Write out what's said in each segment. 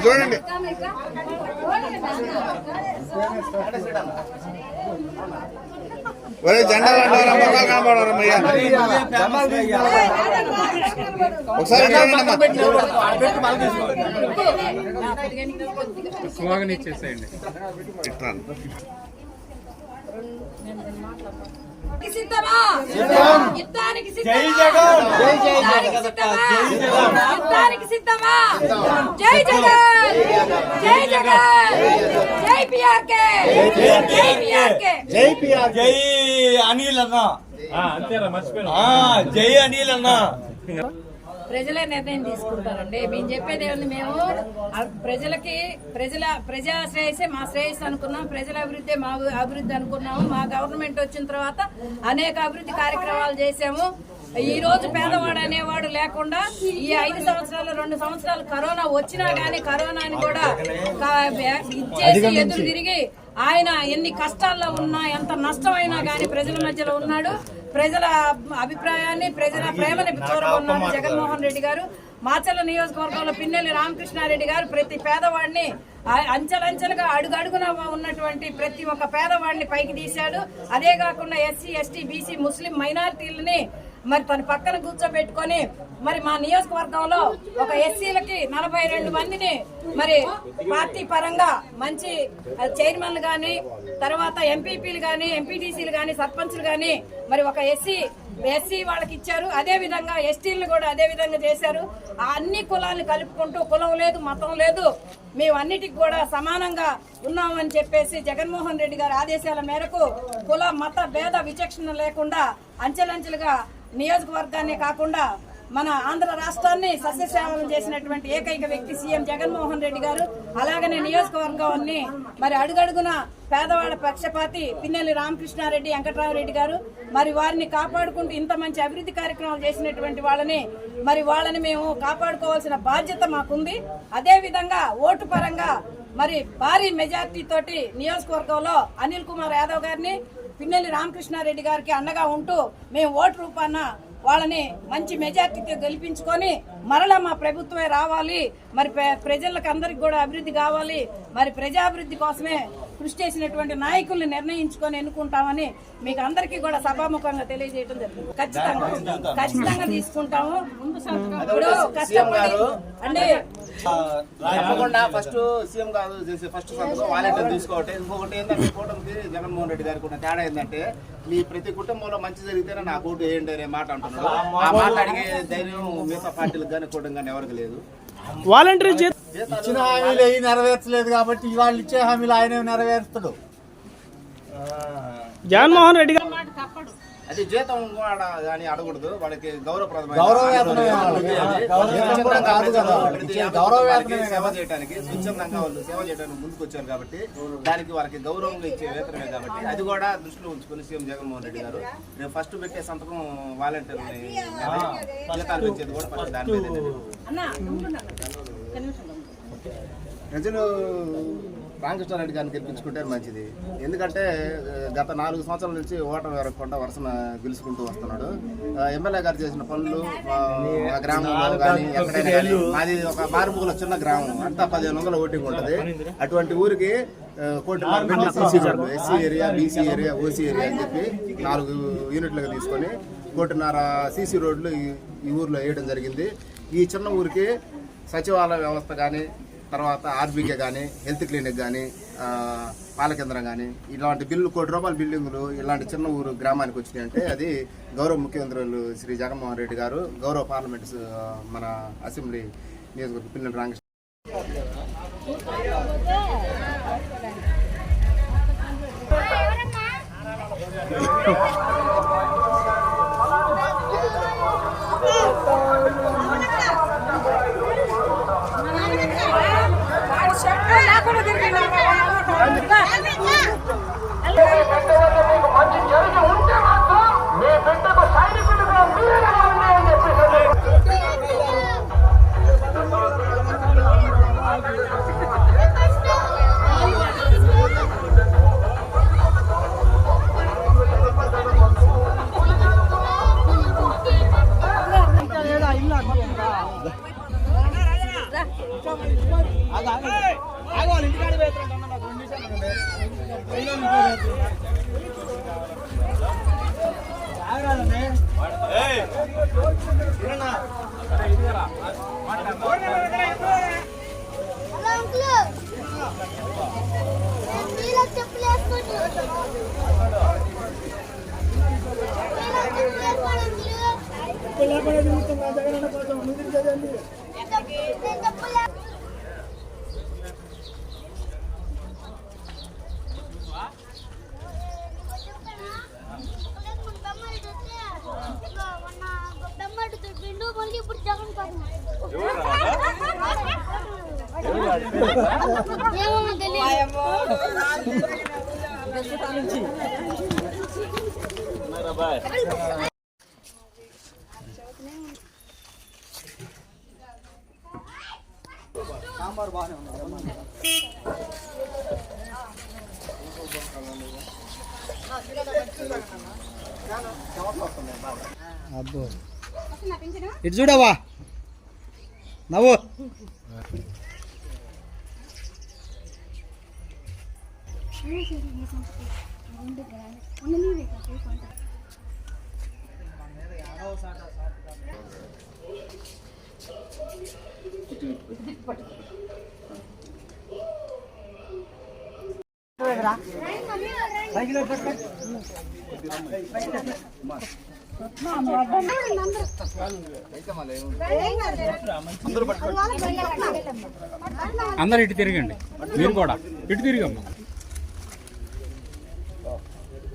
చూడండి. ఒరే జెండా కనపడరమ్మయ్యా, ఒకసారి స్లోగన్ ఇచ్చేసేయండి. సిద్ధమా? యుద్ధానికి సిద్ధమా? యుద్ధానికి సిద్ధమా? జై జగన్, జై జగన్, జై పిఆర్కే, జై పిఆర్కే, జై పిఆర్, జై అనిల్ అన్న. అంతేరా, మర్చిపోయినా. జై అనిల్ అన్న. ప్రజలే నిర్ణయం తీసుకుంటారండి. మేము చెప్పేది ఏముంది, మేము ప్రజలకి ప్రజా శ్రేయస్సే మా శ్రేయస్సు అనుకున్నాం, ప్రజల అభివృద్ధి మా అభివృద్ధి అనుకున్నాము. మా గవర్నమెంట్ వచ్చిన తర్వాత అనేక అభివృద్ధి కార్యక్రమాలు చేశాము. ఈ రోజు పేదవాడు అనేవాడు లేకుండా ఈ 5 సంవత్సరాలు 2 సంవత్సరాలు కరోనా వచ్చినా గానీ కరోనాని కూడా ఇచ్చేసి ఎదురు తిరిగి ఆయన ఎన్ని కష్టాల్లో ఉన్నా ఎంత నష్టమైనా గానీ ప్రజల మధ్యలో ఉన్నాడు. ప్రజల అభిప్రాయాన్ని ప్రజల ప్రేమని చూరగొన్నాడు జగన్మోహన్ రెడ్డి గారు. మాచర్ల నియోజకవర్గంలో పిన్నెల్లి రామకృష్ణారెడ్డి గారు ప్రతి పేదవాడిని అంచెలంచెలుగా అడుగడుగున ఉన్నటువంటి ప్రతి ఒక్క పేదవాడిని పైకి తీశాడు. అదే కాకుండా ఎస్సీ ఎస్టీ బీసీ ముస్లిం మైనారిటీలని మరి తన పక్కన కూర్చోబెట్టుకొని మరి మా నియోజకవర్గంలో ఒక ఎస్సీలకి 42 మందిని మరి పార్టీ పరంగా మంచి చైర్మన్లు గాని, తర్వాత ఎంపీపీలు గాని, ఎంపీటీసీలు గాని, సర్పంచ్లు గాని మరి ఒక ఎస్సీ వాళ్ళకి ఇచ్చారు. అదే విధంగా ఎస్టీలను కూడా అదే విధంగా చేశారు. ఆ అన్ని కులాలను కలుపుకుంటూ కులం లేదు మతం లేదు, మేము అన్నిటికి కూడా సమానంగా ఉన్నామని చెప్పేసి జగన్మోహన్ రెడ్డి గారి ఆదేశాల మేరకు కుల మత భేద విచక్షణ లేకుండా అంచెలంచెలుగా నియోజకవర్గాన్ని కాకుండా మన ఆంధ్ర రాష్ట్రాన్ని సస్యశ్యామలం చేసినటువంటి ఏకైక వ్యక్తి సీఎం జగన్మోహన్ రెడ్డి గారు. అలాగనే నియోజకవర్గాన్ని మరి అడుగడుగున పేదవాళ్ళ పక్షపాతి పిన్నెల్లి రామకృష్ణారెడ్డి వెంకట్రామరెడ్డి గారు మరి వారిని కాపాడుకుంటూ ఇంత మంచి అభివృద్ధి కార్యక్రమాలు చేసినటువంటి వాళ్ళని మేము కాపాడుకోవాల్సిన బాధ్యత మాకుంది. అదే విధంగా ఓటు పరంగా మరి భారీ మెజార్టీ తోటి నియోజకవర్గంలో అనిల్ కుమార్ యాదవ్ గారిని పిన్నెల్లి రామకృష్ణారెడ్డి గారికి అండగా ఉంటూ మేము ఓటు రూపాన వాళ్ళని మంచి మెజార్టీతో గెలిపించుకొని మరలా మా ప్రభుత్వమే రావాలి, మరి ప్రజలకు అందరికి కూడా అభివృద్ధి కావాలి, మరి ప్రజాభివృద్ధి కోసమే కృషి చేసినటువంటి నాయకుల్ని నిర్ణయించుకొని ఎన్నుకుంటామని మీకు అందరికీ కూడా సభాముఖంగా తెలియజేయడం జరుగుతుంది. ఖచ్చితంగా తీసుకుంటాము. ఇప్పుడు కష్టపడి అంటే తప్పకుండా ఫస్ట్ సీఎం కాదు చేసే ఫస్ట్ సంతకం వాలంటీర్ తీసుకోవటం. ఇంకొకటి ఏంటంటే కూటమికి జగన్మోహన్ రెడ్డి గారికి ఉన్న తేడా ఏంటంటే మీ ప్రతి కుటుంబంలో మంచి జరిగితేనే నాకు ఓటు వేయండి అనే మాట అంటున్నాడు. ఆ మాట అడిగే ధైర్యం మిగతా పార్టీలకు కానీ కూటమి కానీ ఎవరికి లేదు. వాలంటీర్ ఇచ్చిన హామీలు అవి నెరవేర్చలేదు కాబట్టి ఇవాళ ఇచ్చే హామీలు ఆయన నెరవేరుస్తాడు జగన్మోహన్ రెడ్డి గారు. అది జీతం కూడా కానీ అడగకూడదు, వాళ్ళకి గౌరవప్రదమైన సేవ చేయడానికి స్వచ్ఛందంగా వాళ్ళు సేవ చేయడానికి ముందుకు వచ్చారు కాబట్టి దానికి వాళ్ళకి గౌరవంగా ఇచ్చే వేతనమే కాబట్టి అది కూడా దృష్టిలో ఉంచుకొని సీఎం జగన్మోహన్ రెడ్డి గారు రేపు ఫస్ట్ పెట్టే సంతకం వాలంటీర్ని ఫలితాలు పెంచేది కూడా ఫస్ట్ దాని మీద. ప్రజలు రామకృష్ణారెడ్డి గారిని గెలిపించుకుంటే మంచిది. ఎందుకంటే గత 4 సంవత్సరాల నుంచి ఓటర్ వేరకుండా వరుసన గెలుచుకుంటూ వస్తున్నాడు. ఎమ్మెల్యే గారు చేసిన పనులు ఆ గ్రామంలో కానీ ఎక్కడైనా కానీ, మాది ఒక మారుమూల చిన్న గ్రామం, అంతా 1500 ఓటింగ్ ఉంటుంది. అటువంటి ఊరికి 1 కోటి సీసీ రోడ్లు SC area, BC area, OC area అని చెప్పి 4 యూనిట్లుగా తీసుకొని 1.5 కోటి సీసీ రోడ్లు ఈ ఊర్లో వేయడం జరిగింది. ఈ చిన్న ఊరికి సచివాలయ వ్యవస్థ కానీ, తర్వాత ఆర్బీకే కానీ, హెల్త్ క్లినిక్ కానీ, పాల కేంద్రం కానీ ఇలాంటి బిల్లు 1 కోటి రూపాయల బిల్డింగులు ఇలాంటి చిన్న ఊరు గ్రామానికి వచ్చినాయి అంటే అది గౌరవ ముఖ్యమంత్రులు శ్రీ జగన్మోహన్ రెడ్డి గారు, గౌరవ పార్లమెంట్ మన అసెంబ్లీ నియోజకవర్గ పిన్నెల్లి రామకృష్ణ మంచి జరిగి ఉంటే మాత్రం మీ బిడ్డకు సైనికుడిగా మీరే ఉన్నాయని చెప్పేసి ఇప్పుడు జగన్ ఏమో తెలియదు. సాంబార్ బాగానే ఉంది. అబ్బో ఇటు చూడవా నవ్వు. అందరు ఇటు తిరగండి, మీరు కూడా ఇటు తిరిగమ్మా.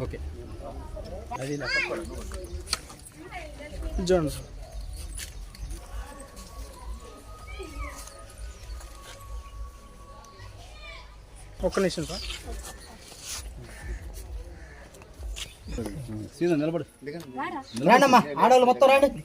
ఓకే చూడండి ఒక్క నిమిషం సార్. సీదా నిలబడు. రండమ్మా ఆడవాళ్ళు మొత్తం రండి.